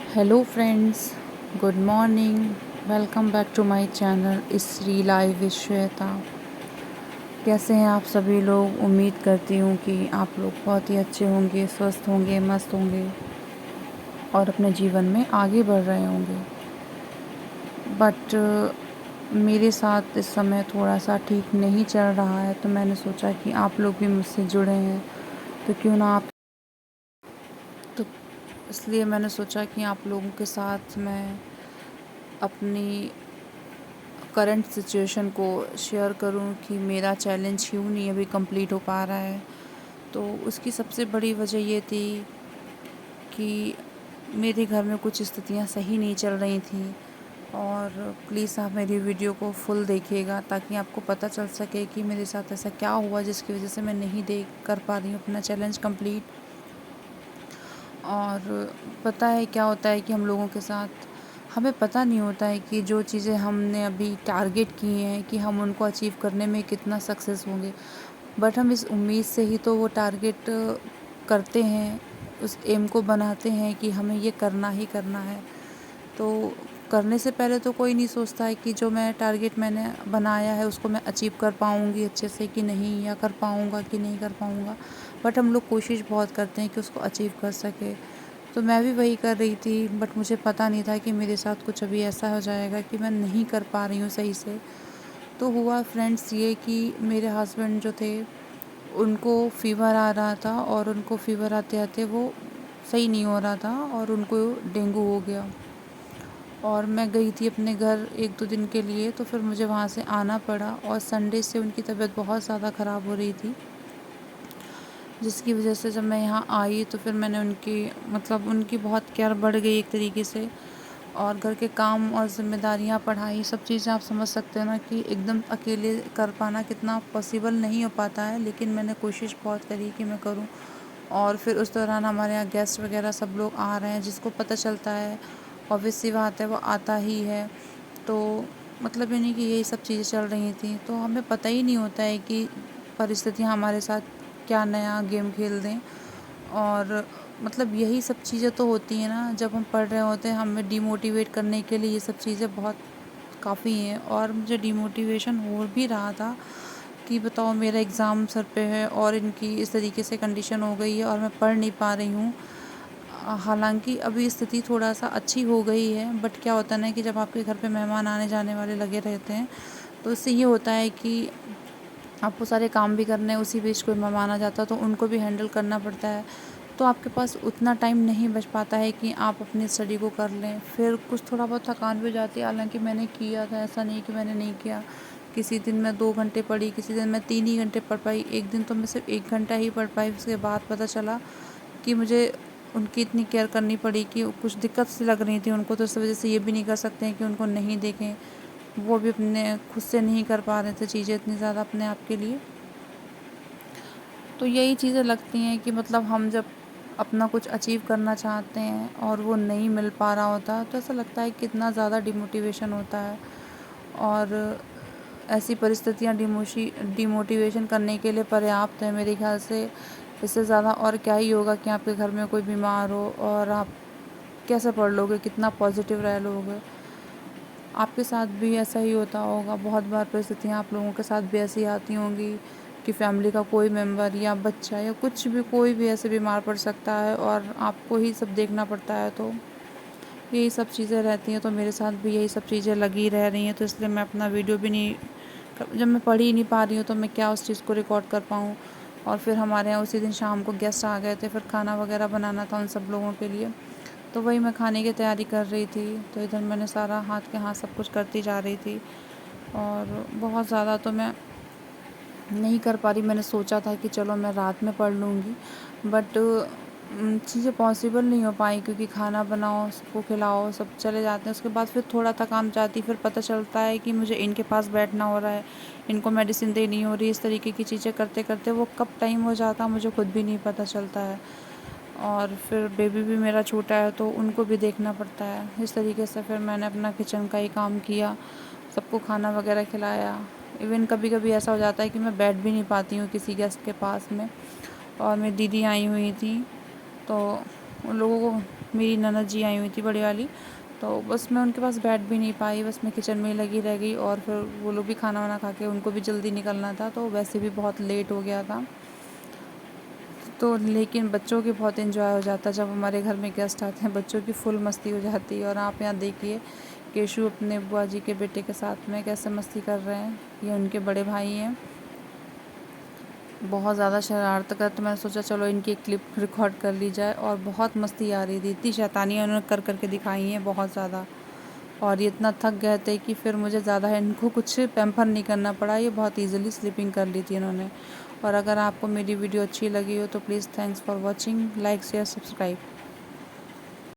Hello friends, good morning. Welcome back to my channel Shri live with Shweta. कैसे हैं आप सभी लोग? उम्मीद करती हूँ कि आप लोग बहुत ही अच्छे होंगे, स्वस्थ होंगे, मस्त होंगे और अपने जीवन में आगे बढ़ रहे होंगे। बट मेरे साथ इस समय थोड़ा सा ठीक नहीं चल रहा है, तो मैंने सोचा कि आप लोग भी मुझसे जुड़े हैं तो क्यों ना आप तो इसलिए मैंने सोचा कि आप लोगों के साथ मैं अपनी करंट सिचुएशन को शेयर करूं कि मेरा चैलेंज क्यों नहीं अभी कंप्लीट हो पा रहा है। तो उसकी सबसे बड़ी वजह ये थी कि मेरे घर में कुछ स्थितियां सही नहीं चल रही थी। और प्लीज़ आप मेरी वीडियो को फुल देखिएगा ताकि आपको पता चल सके कि मेरे साथ ऐसा क्या हुआ जिसकी वजह से मैं नहीं देख कर पा रही हूँ अपना चैलेंज कंप्लीट। और पता है क्या होता है कि हम लोगों के साथ हमें पता नहीं होता है कि जो चीज़ें हमने अभी टारगेट की हैं कि हम उनको अचीव करने में कितना सक्सेस होंगे। बट हम इस उम्मीद से ही तो वो टारगेट करते हैं, उस एम को बनाते हैं कि हमें ये करना ही करना है। तो करने से पहले तो कोई नहीं सोचता है कि जो मैं टारगेट मैंने बनाया है उसको मैं अचीव कर पाऊँगी अच्छे से कि नहीं, या कर पाऊँगा कि नहीं कर पाऊँगा। बट हम लोग कोशिश बहुत करते हैं कि उसको अचीव कर सके। तो मैं भी वही कर रही थी, बट मुझे पता नहीं था कि मेरे साथ कुछ अभी ऐसा हो जाएगा कि मैं नहीं कर पा रही हूँ सही से। तो हुआ फ्रेंड्स ये कि मेरे हस्बैंड जो थे उनको फ़ीवर आ रहा था, और उनको फ़ीवर आते आते वो सही नहीं हो रहा था और उनको डेंगू हो गया। और मैं गई थी अपने घर 1-2 दिन के लिए, तो फिर मुझे वहाँ से आना पड़ा। और संडे से उनकी तबीयत बहुत ज़्यादा ख़राब हो रही थी, जिसकी वजह से जब मैं यहाँ आई तो फिर मैंने उनकी बहुत केयर बढ़ गई एक तरीके से। और घर के काम और ज़िम्मेदारियाँ, पढ़ाई, सब चीज़ें आप समझ सकते हो ना कि एकदम अकेले कर पाना कितना पॉसिबल नहीं हो पाता है, लेकिन मैंने कोशिश बहुत करी कि मैं करूँ। और फिर उस दौरान हमारे यहाँ गेस्ट वगैरह सब लोग आ रहे हैं, जिसको पता चलता है ऑब्वियस सी बात है वो आता ही है। तो मतलब ये नहीं कि यही सब चीज़ें चल रही थी, तो हमें पता ही नहीं होता है कि परिस्थितियाँ हमारे साथ क्या नया गेम खेल दें। और मतलब यही सब चीज़ें तो होती हैं ना, जब हम पढ़ रहे होते हैं हमें डिमोटिवेट करने के लिए ये सब चीज़ें बहुत काफ़ी हैं। और मुझे डिमोटिवेशन हो भी रहा था कि बताओ मेरा एग्ज़ाम सर पे है और इनकी इस तरीके से कंडीशन हो गई है और मैं पढ़ नहीं पा रही हूँ। हालांकि अभी स्थिति थोड़ा सा अच्छी हो गई है, बट क्या होता है ना कि जब आपके घर पे मेहमान आने जाने वाले लगे रहते हैं तो इससे ये होता है कि आपको सारे काम भी करने हैं, उसी बीच कोई मेहमान आ जाता है तो उनको भी हैंडल करना पड़ता है। तो आपके पास उतना टाइम नहीं बच पाता है कि आप अपनी स्टडी को कर लें। फिर कुछ थोड़ा बहुत थकान भी हो जाती है, हालांकि मैंने किया था, ऐसा नहीं कि मैंने नहीं किया। किसी दिन मैं 2 घंटे पढ़ी, किसी दिन मैं 3 ही घंटे पढ़ पाई, एक दिन तो मैं सिर्फ 1 घंटा ही पढ़ पाई। उसके बाद पता चला कि मुझे उनकी इतनी केयर करनी पड़ी कि कुछ दिक्कत सी लग रही थी उनको, तो इस वजह से ये भी नहीं कर सकते हैं कि उनको नहीं देखें। वो भी अपने खुद से नहीं कर पा रहे थे चीज़ें इतनी ज़्यादा अपने आप के लिए। तो यही चीज़ें लगती हैं कि मतलब हम जब अपना कुछ अचीव करना चाहते हैं और वो नहीं मिल पा रहा होता, तो ऐसा लगता है कितना ज़्यादा डिमोटिवेशन होता है। और ऐसी परिस्थितियाँ डिमोटिवेशन करने के लिए पर्याप्त है मेरे ख्याल से। इससे ज़्यादा और क्या ही होगा कि आपके घर में कोई बीमार हो और आप कैसे पढ़ लोगे, कितना पॉजिटिव रह लोगे। आपके साथ भी ऐसा ही होता होगा, बहुत बार परिस्थितियाँ आप लोगों के साथ भी ऐसी आती होंगी कि फैमिली का कोई मेंबर या बच्चा या कुछ भी, कोई भी ऐसे बीमार पड़ सकता है और आपको ही सब देखना पड़ता है। तो यही सब चीज़ें रहती हैं, तो मेरे साथ भी यही सब चीज़ें लगी रह रही हैं। तो इसलिए मैं अपना वीडियो भी नहीं, जब मैं पढ़ ही नहीं पा रही हूँ तो मैं क्या उस चीज़ को रिकॉर्ड कर पाऊँ। और फिर हमारे यहाँ उसी दिन शाम को गेस्ट आ गए थे, फिर खाना वगैरह बनाना था उन सब लोगों के लिए। तो वही मैं खाने की तैयारी कर रही थी, तो इधर मैंने सारा हाथ के हाथ सब कुछ करती जा रही थी। और बहुत ज़्यादा तो मैं नहीं कर पा रही। मैंने सोचा था कि चलो मैं रात में पढ़ लूँगी, बट चीज़ें पॉसिबल नहीं हो पाई क्योंकि खाना बनाओ, सबको खिलाओ, सब चले जाते हैं। उसके बाद फिर थोड़ा थकान जाती, फिर पता चलता है कि मुझे इनके पास बैठना हो रहा है, इनको मेडिसिन देनी हो रही है। इस तरीके की चीज़ें करते करते वो कब टाइम हो जाता है मुझे खुद भी नहीं पता चलता है। और फिर बेबी भी मेरा छोटा है तो उनको भी देखना पड़ता है। इस तरीके से फिर मैंने अपना किचन का ही काम किया, सबको खाना वगैरह खिलाया। इवन कभी कभी ऐसा हो जाता है कि मैं बैठ भी नहीं पाती हूँ किसी गेस्ट के पास में। और मेरी दीदी आई हुई थी, तो उन लोगों को मेरी ननद जी आई हुई थी बड़ी वाली, तो बस मैं उनके पास बैठ भी नहीं पाई, बस मैं किचन में ही लगी रह गई। और फिर वो लोग भी खाना वाना खा के, उनको भी जल्दी निकलना था, तो वैसे भी बहुत लेट हो गया था। तो लेकिन बच्चों की बहुत एंजॉय हो जाता है जब हमारे घर में गेस्ट आते हैं, बच्चों की फुल मस्ती हो जाती है। और आप यहाँ देखिए केशु अपने बुआ जी के बेटे के साथ में कैसे मस्ती कर रहे हैं। ये उनके बड़े भाई हैं, बहुत ज़्यादा शरारत कर, तो मैंने सोचा चलो इनकी एक क्लिप रिकॉर्ड कर ली जाए। और बहुत मस्ती आ रही थी, इतनी शैतानियाँ उन्होंने कर करके दिखाई हैं बहुत ज़्यादा। और ये इतना थक गए थे कि फिर मुझे ज़्यादा इनको कुछ पैम्पर नहीं करना पड़ा, ये बहुत ईज़िली स्लीपिंग कर ली थी इन्होंने। और अगर आपको मेरी वीडियो अच्छी लगी हो तो please thanks for watching, like share subscribe.